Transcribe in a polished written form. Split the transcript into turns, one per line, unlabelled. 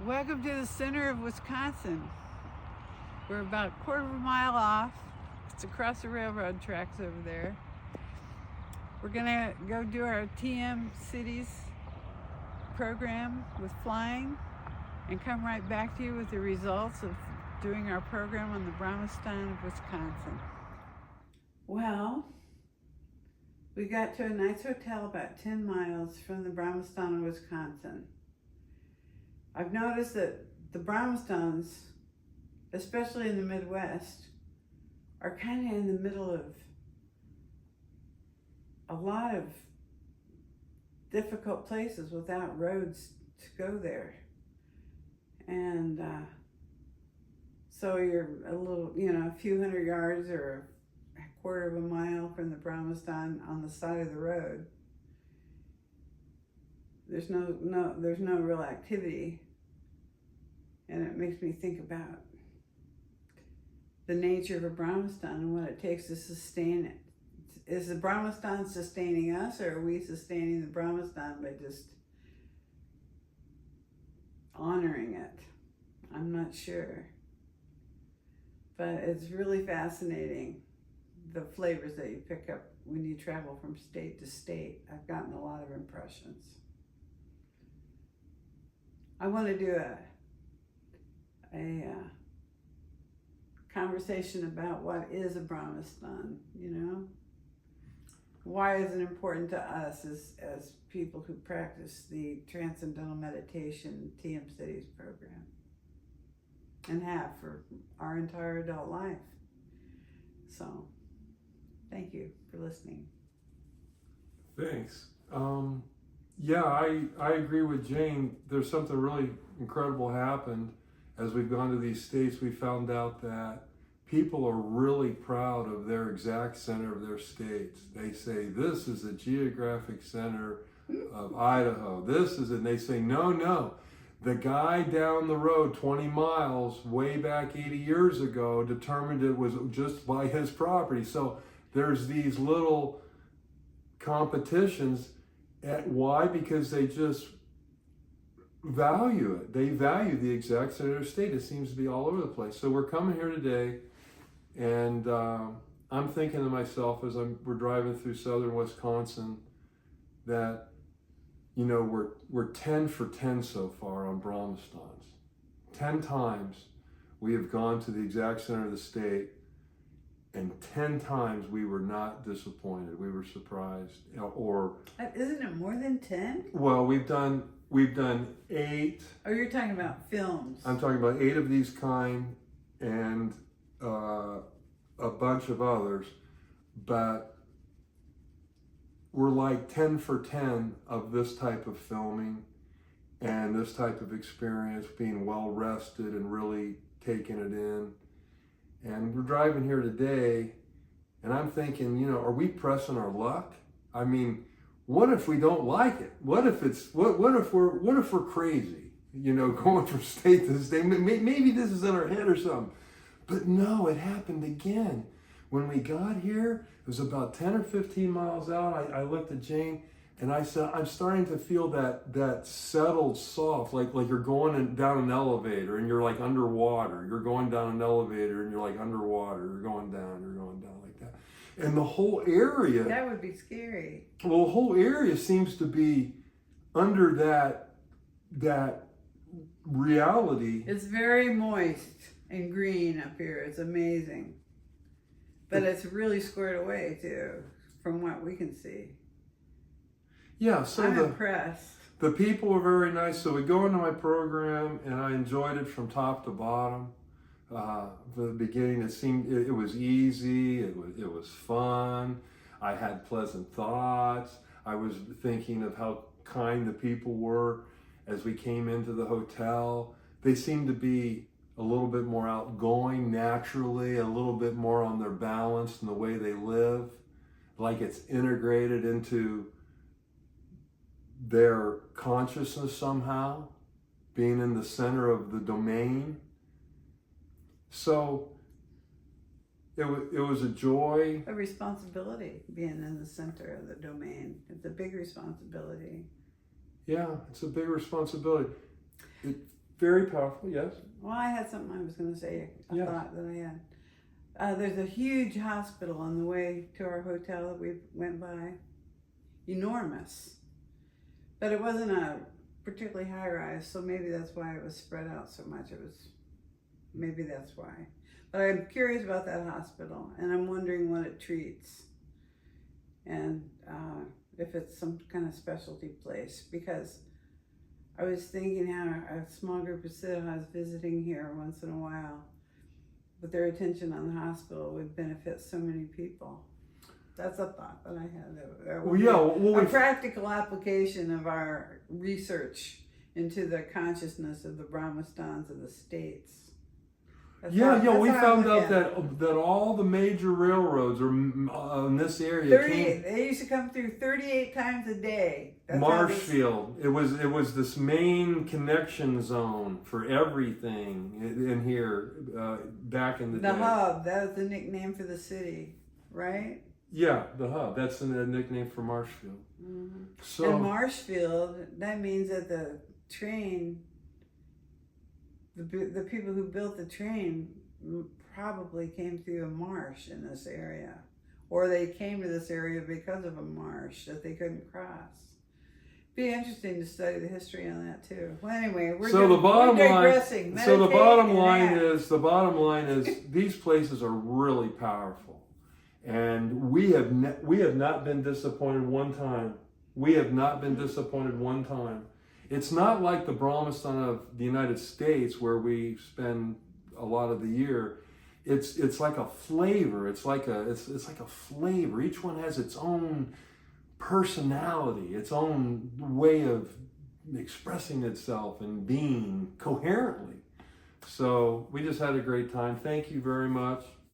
Welcome to the center of Wisconsin. We're about a quarter of a mile off. It's across the railroad tracks over there. We're gonna go do our TM-Cities program with flying and come right back to you with the results of doing our program on the Brahmasthan of Wisconsin. Well, we got to a nice hotel about 10 miles from the Brahmasthan of Wisconsin. I've noticed that the Brahmastans, especially in the Midwest, are kind of in the middle of a lot of difficult places without roads to go there. And so you're a little, a few hundred yards or a quarter of a mile from the Brahmasthan on the side of the road. There's no real activity. And it makes me think about the nature of a Brahmasthan and what it takes to sustain it. Is the Brahmasthan sustaining us, or are we sustaining the Brahmasthan by just honoring it? I'm not sure. But it's really fascinating, the flavors that you pick up when you travel from state to state. I've gotten a lot of impressions. I want to do a conversation about what is a Brahmasthan, Why is it important to us as people who practice the Transcendental Meditation TM-Cities program and have for our entire adult life. So, thank you for listening.
Thanks. Yeah, I agree with Jane. There's something really incredible happened. As we've gone to these states, we found out that people are really proud of their exact center of their states. They say, this is the geographic center of Idaho. This is it. And they say, no. The guy down the road 20 miles way back 80 years ago determined it was just by his property. So there's these little competitions. Why? Because they just value it. They value the exact center of the state. It seems to be all over the place. So we're coming here today, and I'm thinking to myself as we're driving through southern Wisconsin that, we're 10 for 10 so far on Brahmastans. 10 times we have gone to the exact center of the state, and 10 times we were not disappointed. We were surprised. Or
isn't it more than 10?
Well, we've done 8.
Oh, you're talking about films.
I'm talking about 8 of these kind and a bunch of others, but we're like 10 for 10 of this type of filming and this type of experience, being well rested and really taking it in. And we're driving here today, and I'm thinking, are we pressing our luck? I mean, what if we don't like it? What if we're crazy? Going from state to state. Maybe this is in our head or something. But no, it happened again. When we got here, it was about 10 or 15 miles out. I looked at Jane and I said, I'm starting to feel that settled soft, like you're going down an elevator and you're like underwater. You're going down an elevator and you're like underwater. You're going down like that. And the whole area.
That would be scary.
Well, the whole area seems to be under that reality.
It's very moist and green up here. It's amazing. But it's really squared away too, from what we can see.
Yeah, so
I'm impressed.
The people were very nice. So we go into my program, and I enjoyed it from top to bottom. The beginning, it was easy. It was fun. I had pleasant thoughts. I was thinking of how kind the people were as we came into the hotel. They seemed to be a little bit more outgoing naturally, a little bit more on their balance and the way they live, like it's integrated into their consciousness somehow, being in the center of the domain. So it was a joy.
A responsibility, being in the center of the domain. It's a big responsibility.
Yeah, it's a big responsibility. very powerful, yes.
Well, I had something I was going to say. I
Yeah.
thought that I had. There's a huge hospital on the way to our hotel that we went by. Enormous. But it wasn't a particularly high rise, so maybe that's why it was spread out so much. Maybe that's why. But I'm curious about that hospital, and I'm wondering what it treats. And if it's some kind of specialty place, because I was thinking how a small group of Siddhas visiting here once in a while, with their attention on the hospital, would benefit so many people. That's a thought that I had.
Well, yeah,
a practical application of our research into the consciousness of the Brahmastans of the states.
We found out that all the major railroads are in this area.
They used to come through 38 times a day.
Marshfield. It was this main connection zone for everything in here back in the day.
The hub. That was the nickname for the city, right?
Yeah, the hub. That's the nickname for Marshfield.
Mm-hmm.
So,
and Marshfield, that means that the train, the people who built the train probably came through a marsh in this area. Or they came to this area because of a marsh that they couldn't cross. Be interesting to study the history on that too. Well, anyway, we're digressing.
So the bottom line is these places are really powerful. And we have not been disappointed one time. We have not been disappointed one time. It's not like the Brahmasthan of the United States where we spend a lot of the year. It's like a flavor. It's like a flavor. Each one has its own personality, its own way of expressing itself and being coherently. So we just had a great time. Thank you very much.